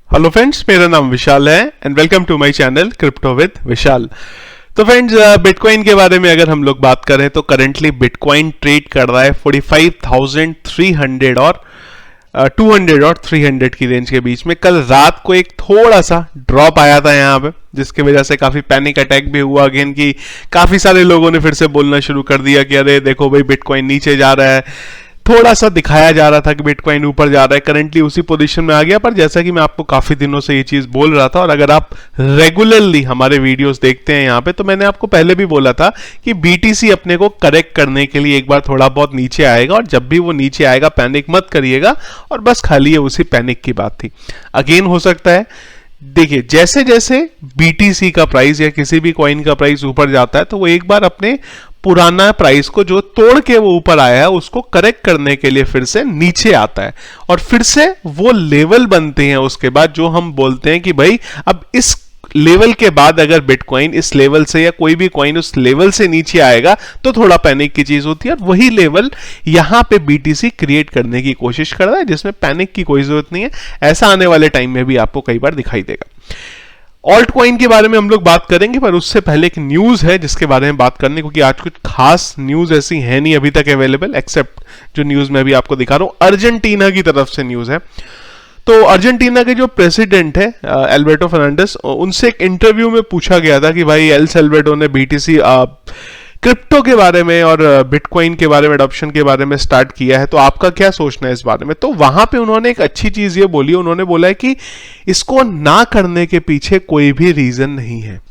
Hello friends, मेरा नाम विशाल है and welcome to my channel crypto with Vishal. तो फ्रेंड्स, बिटकॉइन के बारे में अगर हम लोग बात करें तो करंटली बिटकॉइन ट्रेड कर रहा है 45,300 और 200 और 300 की रेंज के बीच में। कल रात को एक थोड़ा सा ड्रॉप आया था यहाँ पे, जिसकी वजह से काफी पैनिक अटैक भी हुआ अगेन कि काफी सारे लोगों ने फिर से बोलना शुरू कर दिया कि अरे देखो भाई बिटकॉइन नीचे जा रहा है। थोड़ा सा दिखाया जा रहा था कि बिटकॉइन ऊपर जा रहा है, करंटली उसी पोजीशन में आ गया। पर जैसा कि मैं आपको काफी दिनों से ये चीज बोल रहा था और अगर आप रेगुलरली हमारे वीडियोस देखते हैं यहाँ पे, तो मैंने आपको पहले भी बोला था कि बीटीसी अपने को करेक्ट करने के लिए एक बार थोड़ा बहुत नीचे आएगा और जब भी वो नीचे आएगा पैनिक मत करिएगा। और बस खाली ये उसी पैनिक की बात थी। अगेन हो सकता है, देखिए जैसे जैसे बीटीसी का प्राइस या किसी भी कॉइन का प्राइस ऊपर जाता है तो वो एक बार अपने पुराना प्राइस को जो तोड़ के वो ऊपर आया है उसको करेक्ट करने के लिए फिर से नीचे आता है और फिर से वो लेवल बनते हैं। उसके बाद जो हम बोलते हैं कि भाई अब इस लेवल के बाद अगर बिटकॉइन इस लेवल से या कोई भी कॉइन उस लेवल से नीचे आएगा तो थोड़ा पैनिक की चीज होती है। और वही लेवल यहां पे बीटीसी क्रिएट करने की कोशिश कर रहा है, जिसमें पैनिक की कोई जरूरत नहीं है। ऐसा आने वाले टाइम में भी आपको कई बार दिखाई देगा। ऑल्ट कॉइन के बारे में हम लोग बात करेंगे, पर उससे पहले एक न्यूज है जिसके बारे में बात करने, क्योंकि आज कुछ खास न्यूज ऐसी है नहीं अभी तक अवेलेबल, एक्सेप्ट जो न्यूज मैं अभी आपको दिखा रहा हूं अर्जेंटीना की तरफ से न्यूज है। तो अर्जेंटीना के जो प्रेसिडेंट है एल्बर्टो फर्नांडिस, उनसे एक इंटरव्यू में पूछा गया था कि भाई एल सल्वाडोर ने बीटीसी क्रिप्टो के बारे में और बिटकॉइन के बारे में अडॉप्शन के बारे में स्टार्ट किया है, तो आपका क्या सोचना है इस बारे में। तो वहां पे उन्होंने एक अच्छी चीज ये बोली, उन्होंने बोला है कि इसको ना करने के पीछे कोई भी रीजन नहीं है।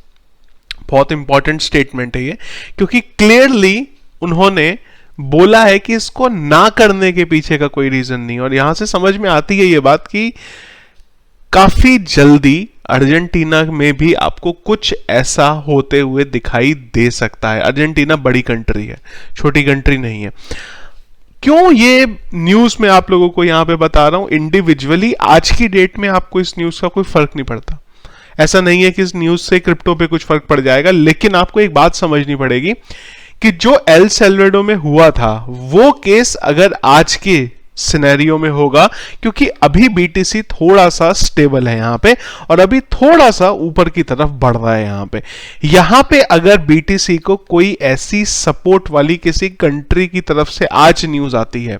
बहुत इंपॉर्टेंट स्टेटमेंट है ये, क्योंकि क्लियरली उन्होंने बोला है कि इसको ना करने के पीछे का कोई रीजन नहीं। और यहां से समझ में आती है ये बात कि काफी जल्दी अर्जेंटीना में भी आपको कुछ ऐसा होते हुए दिखाई दे सकता है। अर्जेंटीना बड़ी कंट्री है, छोटी कंट्री नहीं है। क्यों ये न्यूज में आप लोगों को यहां पे बता रहा हूं इंडिविजुअली, आज की डेट में आपको इस न्यूज का कोई फर्क नहीं पड़ता। ऐसा नहीं है कि इस न्यूज से क्रिप्टो पे कुछ फर्क पड़ जाएगा, लेकिन आपको एक बात समझनी पड़ेगी कि जो एल सल्वाडोर में हुआ था वो केस अगर आज के सिनेरियो में होगा, क्योंकि अभी बीटीसी थोड़ा सा स्टेबल है यहां पे और अभी थोड़ा सा ऊपर की तरफ बढ़ रहा है यहां पे अगर बीटीसी को कोई ऐसी सपोर्ट वाली किसी कंट्री की तरफ से आज न्यूज आती है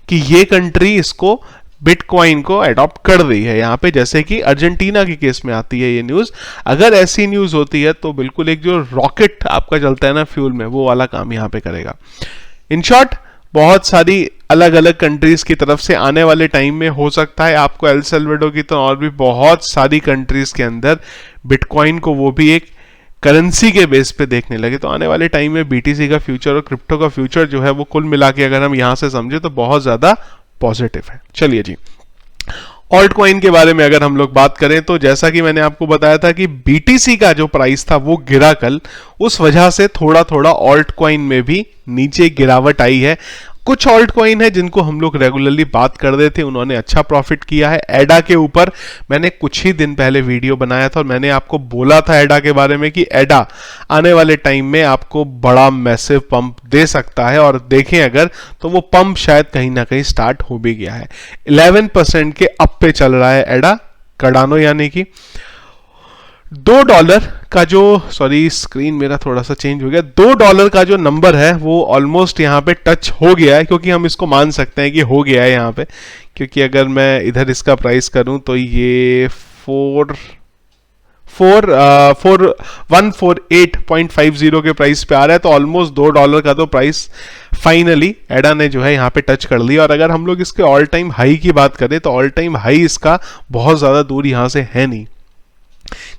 कि ये कंट्री इसको बिटकॉइन को अडॉप्ट कर रही है यहां पे, जैसे कि अर्जेंटीना के केस में आती है ये न्यूज, अगर ऐसी न्यूज होती है तो बिल्कुल एक जो रॉकेट आपका चलता है ना फ्यूल में, वो वाला काम यहां पे करेगा। इन शॉर्ट, बहुत सारी अलग अलग कंट्रीज की तरफ से आने वाले टाइम में हो सकता है आपको एल सल्वाडोर की तो और भी बहुत सारी कंट्रीज के अंदर बिटकॉइन को वो भी एक करेंसी के बेस पे देखने लगे। तो आने वाले टाइम में बीटीसी का फ्यूचर और क्रिप्टो का फ्यूचर जो है वो कुल मिला के अगर हम यहां से समझे तो बहुत ज्यादा पॉजिटिव है। चलिए जी, ऑल्ट कॉइन के बारे में अगर हम लोग बात करें तो जैसा कि मैंने आपको बताया था कि बीटीसी का जो प्राइस था वो गिरा कल, उस वजह से थोड़ा थोड़ा ऑल्ट कॉइन में भी नीचे गिरावट आई है। कुछ ऑल्ट कॉइन है जिनको हम लोग रेगुलरली बात कर रहे थे, उन्होंने अच्छा प्रॉफिट किया है। एडा के ऊपर मैंने कुछ ही दिन पहले वीडियो बनाया था और मैंने आपको बोला था एडा के बारे में कि एडा आने वाले टाइम में आपको बड़ा मैसिव पंप दे सकता है, और देखें अगर तो वो पंप शायद कहीं ना कहीं स्टार्ट हो भी गया है। 11% के अप पे चल रहा है एडा कार्डानो, यानी कि $2 का जो, सॉरी स्क्रीन मेरा थोड़ा सा चेंज हो गया, $2 का जो नंबर है वो ऑलमोस्ट यहाँ पे टच हो गया है, क्योंकि हम इसको मान सकते हैं कि हो गया है यहाँ पे, क्योंकि अगर मैं इधर इसका प्राइस करूं तो ये 148.50 के प्राइस पे आ रहा है। तो ऑलमोस्ट $2 का तो प्राइस फाइनली एडा ने जो है यहाँ पे टच कर लिया। और अगर हम लोग इसके ऑल टाइम हाई की बात करें तो ऑल टाइम हाई इसका बहुत ज्यादा दूर यहाँ से है नहीं,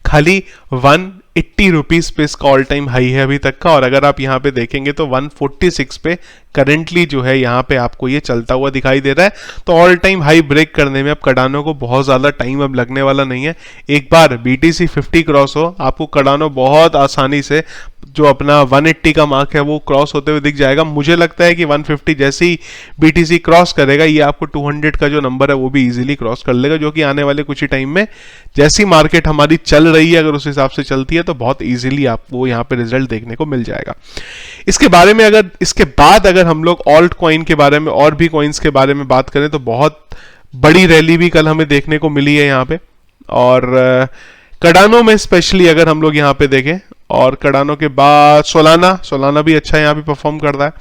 खाली 180 रुपीज पे इसका ऑल टाइम हाई है अभी तक का। और अगर आप यहाँ पे देखेंगे तो 146 पे करंटली जो है यहाँ पे आपको ये चलता हुआ दिखाई दे रहा है। तो ऑल टाइम हाई ब्रेक करने में अब कार्डानो को बहुत ज्यादा टाइम अब लगने वाला नहीं है। एक बार बीटीसी 50 क्रॉस हो, आपको कार्डानो बहुत आसानी से जो अपना 180 का मार्क है वो क्रॉस होते हुए दिख जाएगा। मुझे लगता है कि 150 जैसे ही बीटीसी क्रॉस करेगा ये आपको 200 का जो नंबर है वो भी इजीली क्रॉस कर लेगा, जो कि आने वाले कुछ ही टाइम में जैसी मार्केट हमारी चल रही है अगर उस हिसाब से चलती है तो बहुत इजीली आपको यहाँ पे रिजल्ट देखने को मिल जाएगा। इसके बारे में अगर इसके बाद अगर हम लोग ऑल्ट कॉइन के बारे में और भी कॉइन्स के बारे में बात करें तो बहुत बड़ी रैली भी कल हमें देखने को मिली है यहाँ पे। और कडानो में स्पेशली अगर हम लोग यहाँ पे देखें, और कडानो के बाद सोलाना भी अच्छा यहाँ पे परफॉर्म कर रहा है।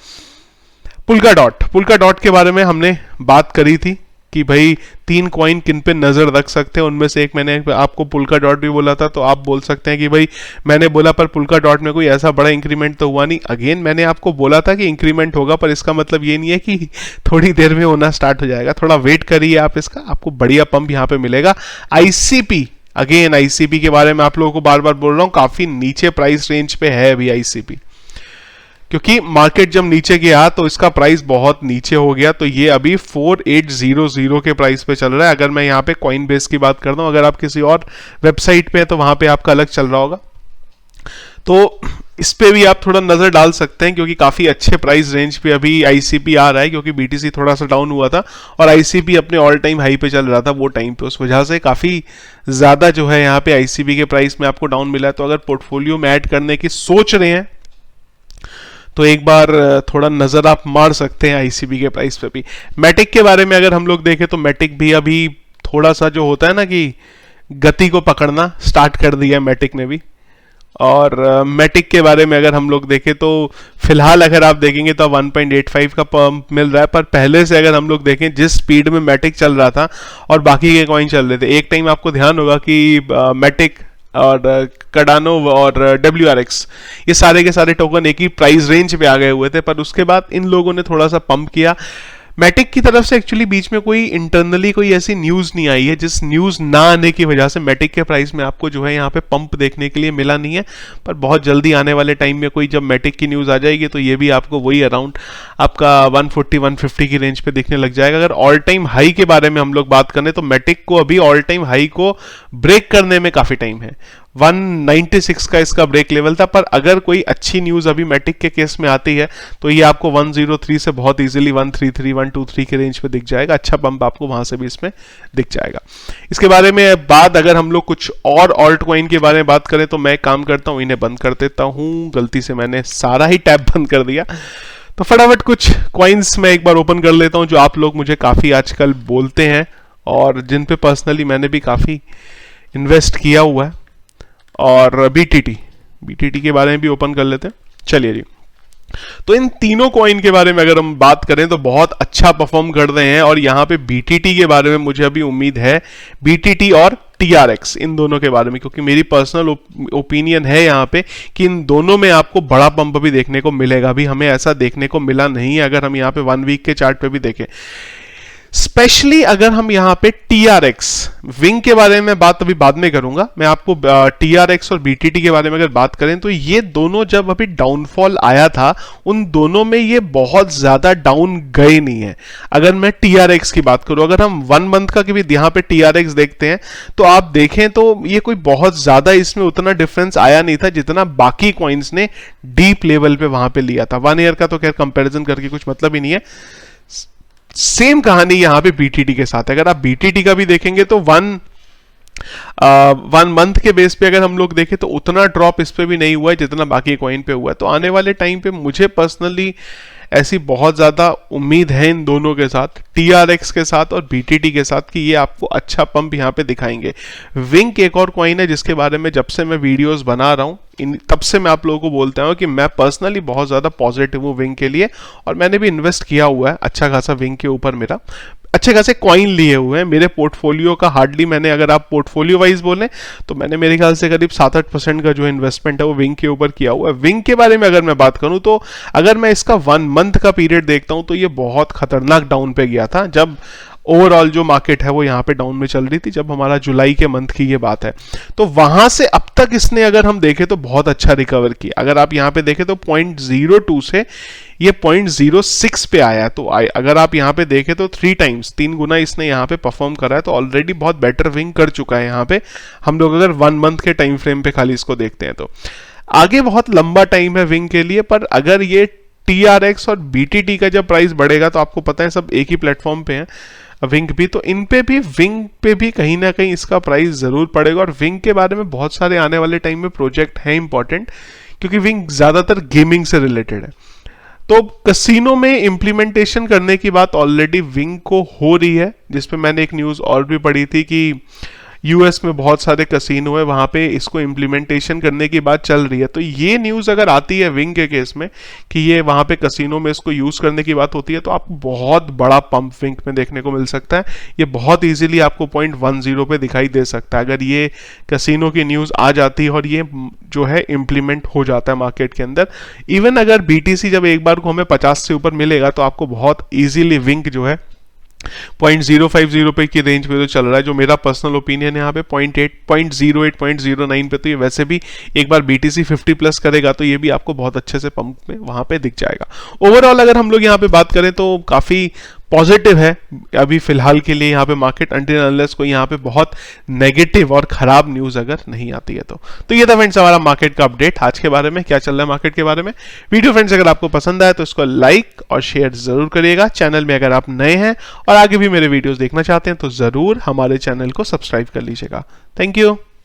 पुल्का डॉट के बारे में हमने बात करी थी कि भाई 3 कॉइन किन पे नजर रख सकते हैं, उनमें से एक मैंने आपको पुल्का डॉट भी बोला था। तो आप बोल सकते हैं कि भाई मैंने बोला पर पुल्का डॉट में कोई ऐसा बड़ा इंक्रीमेंट तो हुआ नहीं। अगेन मैंने आपको बोला था कि इंक्रीमेंट होगा, पर इसका मतलब ये नहीं है कि थोड़ी देर में होना स्टार्ट हो जाएगा। थोड़ा वेट करिए आप, इसका आपको बढ़िया पंप यहाँ पे मिलेगा। आईसीपी, अगेन आईसीपी के बारे में आप लोगों को बार बार बोल रहा हूँ, काफी नीचे प्राइस रेंज पे है अभी आईसीपी, क्योंकि मार्केट जब नीचे गया तो इसका प्राइस बहुत नीचे हो गया। तो ये अभी 4800 के प्राइस पे चल रहा है। अगर मैं यहाँ पे कॉइन बेस की बात करता हूँ, अगर आप किसी और वेबसाइट पे है तो वहां पे आपका अलग चल रहा होगा। तो इस पे भी आप थोड़ा नजर डाल सकते हैं, क्योंकि काफी अच्छे प्राइस रेंज पे अभी आईसीपी आ रहा है, क्योंकि बीटीसी थोड़ा सा डाउन हुआ था और आईसीपी अपने ऑल टाइम हाई पे चल रहा था वो टाइम पे। उस वजह से काफी ज्यादा जो है यहाँ पे आईसीपी के प्राइस में आपको डाउन मिला है। तो अगर पोर्टफोलियो में ऐड करने की सोच रहे हैं तो एक बार थोड़ा नजर आप मार सकते हैं आईसीबी के प्राइस पे भी। मैटिक के बारे में अगर हम लोग देखें तो मैटिक भी अभी थोड़ा सा जो होता है ना कि गति को पकड़ना स्टार्ट कर दिया है मैटिक ने भी। और मैटिक के बारे में अगर हम लोग देखें तो फिलहाल अगर आप देखेंगे तो 1.85 का पंप मिल रहा है, पर पहले से अगर हम लोग देखें जिस स्पीड में मैटिक चल रहा था और बाकी के कॉइन चल रहे थे, एक टाइम आपको ध्यान होगा कि मैटिक और कडानो और WRX ये सारे के सारे टोकन एक ही प्राइस रेंज पे आ गए हुए थे, पर उसके बाद इन लोगों ने थोड़ा सा पंप किया। मैटिक की तरफ से एक्चुअली बीच में कोई इंटरनली कोई ऐसी न्यूज नहीं आई है, जिस न्यूज ना आने की वजह से मैटिक के प्राइस में आपको जो है यहाँ पे पंप देखने के लिए मिला नहीं है। पर बहुत जल्दी आने वाले टाइम में कोई जब मैटिक की न्यूज आ जाएगी तो ये भी आपको वही अराउंड आपका 140-150 की रेंज पे दिखने लग जाएगा। अगर ऑल टाइम हाई के बारे में हम लोग बात करें तो मैटिक को अभी ऑल टाइम हाई को ब्रेक करने में काफी टाइम है। 196 का इसका ब्रेक लेवल था, पर अगर कोई अच्छी न्यूज अभी मैटिक के केस में आती है तो ये आपको 103 से बहुत इजीली 133 123 के रेंज पे दिख जाएगा। अच्छा पंप आपको वहां से भी इसमें दिख जाएगा। इसके बारे में बात अगर हम लोग कुछ और ऑल्ट कॉइन के बारे में बात करें तो मैं काम करता हूं, इन्हें बंद कर देता हूं। गलती से मैंने सारा ही टैब बंद कर दिया, तो फटाफट कुछ कॉइन्स मैं एक बार ओपन कर लेता हूं जो आप लोग मुझे काफी आजकल बोलते हैं और जिन पे पर्सनली मैंने भी काफी इन्वेस्ट किया हुआ है। और बीटीटी के बारे में भी ओपन कर लेते हैं। चलिए जी, तो इन तीनों कॉइन के बारे में अगर हम बात करें तो बहुत अच्छा परफॉर्म कर रहे हैं। और यहाँ पे बीटीटी के बारे में मुझे अभी उम्मीद है, बीटीटी और TRX इन दोनों के बारे में, क्योंकि मेरी पर्सनल ओपिनियन है यहाँ पे कि इन दोनों में आपको बड़ा पंप भी देखने को मिलेगा। भी हमें ऐसा देखने को मिला नहीं है अगर हम यहाँ पे 1 वीक के चार्ट पे भी देखें। स्पेशली अगर हम यहाँ पे TRX विंग के बारे में बात अभी बाद में करूंगा मैं आपको। TRX और BTT के बारे में अगर बात करें तो ये दोनों जब अभी डाउनफॉल आया था उन दोनों में ये बहुत ज्यादा डाउन गए नहीं है। अगर मैं TRX की बात करूं, अगर हम 1 मंथ का भी यहाँ पे TRX देखते हैं तो आप देखें तो ये कोई बहुत ज्यादा इसमें उतना डिफरेंस आया नहीं था जितना बाकी कॉइन्स ने डीप लेवल पे वहां पे लिया था। 1 ईयर का तो खैर कंपैरिजन करके कुछ मतलब ही नहीं है। सेम कहानी यहां पे बीटीटी के साथ है। अगर आप बीटीटी का भी देखेंगे तो 1 मंथ के बेस पे अगर हम लोग देखें तो उतना ड्रॉप इस पे भी नहीं हुआ है जितना बाकी कॉइन पे हुआ है। तो आने वाले टाइम पे मुझे पर्सनली ऐसी बहुत ज्यादा उम्मीद है इन दोनों के साथ, TRX के साथ और BTT के साथ, कि ये आपको अच्छा पंप यहाँ पे दिखाएंगे। विंक एक और कॉइन है जिसके बारे में जब से मैं वीडियोस बना रहा हूँ तब से मैं आप लोगों को बोलता हूँ कि मैं पर्सनली बहुत ज्यादा पॉजिटिव हूँ विंक के लिए, और मैंने भी इन्वेस्ट किया हुआ है अच्छा खासा विंक के ऊपर। मेरा अच्छे खासे कॉइन लिए हुए हैं मेरे पोर्टफोलियो का। हार्डली मैंने, अगर आप पोर्टफोलियो वाइज बोलें तो मैंने मेरे ख्याल से करीब 7-8% का जो इन्वेस्टमेंट है वो विंग के ऊपर किया हुआ है। विंग के बारे में अगर मैं बात करूं तो अगर मैं इसका 1 मंथ का पीरियड देखता हूं तो ये बहुत खतरनाक डाउन पे गया था, जब ओवरऑल जो मार्केट है वो यहाँ पे डाउन में चल रही थी, जब हमारा जुलाई के मंथ की ये बात है। तो वहां से अब तक इसने अगर हम देखें तो बहुत अच्छा रिकवर किया। अगर आप यहाँ पे देखें तो 0.02 से ये 0.06 पे आया। तो अगर आप यहाँ पे देखें तो 3 गुना इसने यहाँ पे परफॉर्म करा है। तो ऑलरेडी बहुत बेटर विंग कर चुका है यहाँ पे, हम लोग अगर 1 मंथ के टाइम फ्रेम पे खाली इसको देखते हैं तो। आगे बहुत लंबा टाइम है विंग के लिए, पर अगर ये TRX और BTT का जब प्राइस बढ़ेगा तो आपको पता है सब एक ही प्लेटफॉर्म पे है विंग भी, तो इन पे भी विंग पे भी कहीं ना कहीं इसका प्राइस जरूर पड़ेगा। और विंग के बारे में बहुत सारे आने वाले टाइम में प्रोजेक्ट हैं इंपॉर्टेंट, क्योंकि विंग ज्यादातर गेमिंग से रिलेटेड है। तो कसिनो में इंप्लीमेंटेशन करने की बात ऑलरेडी विंग को हो रही है, जिसपे मैंने एक न्यूज और भी पढ़ी थी कि यूएस में बहुत सारे कसिनो है, वहां पे इसको इम्प्लीमेंटेशन करने की बात चल रही है। तो ये न्यूज़ अगर आती है विंग के केस में कि ये वहां पे कसिनो में इसको यूज़ करने की बात होती है, तो आपको बहुत बड़ा पंप विंग में देखने को मिल सकता है। ये बहुत ईजिली आपको 0.10 पे दिखाई दे सकता है अगर ये कसिनो की न्यूज़ आ जाती है और ये जो है इम्प्लीमेंट हो जाता है मार्केट के अंदर। इवन अगर बीटीसी जब एक बार को हमें 50 से ऊपर मिलेगा तो आपको बहुत ईजिली विंग जो है 0.050 पे की रेंज पे तो चल रहा है, जो मेरा पर्सनल ओपिनियन है यहाँ पे 0.8 0.08 0.09 पे। तो ये वैसे भी एक बार BTC 50 प्लस करेगा तो ये भी आपको बहुत अच्छे से पंप में वहां पे दिख जाएगा। ओवरऑल अगर हम लोग यहाँ पे बात करें तो काफी पॉजिटिव है अभी फिलहाल के लिए यहाँ पे मार्केट, अनटिल अनलेस कोई यहाँ पे बहुत नेगेटिव और खराब न्यूज अगर नहीं आती है तो ये था फ्रेंड्स हमारा मार्केट का अपडेट आज के बारे में, क्या चल रहा है मार्केट के बारे में। वीडियो फ्रेंड्स अगर आपको पसंद आया तो इसको लाइक और शेयर जरूर करिएगा। चैनल में अगर आप नए हैं और आगे भी मेरे वीडियोस देखना चाहते हैं तो जरूर हमारे चैनल को सब्सक्राइब कर लीजिएगा। Thank you.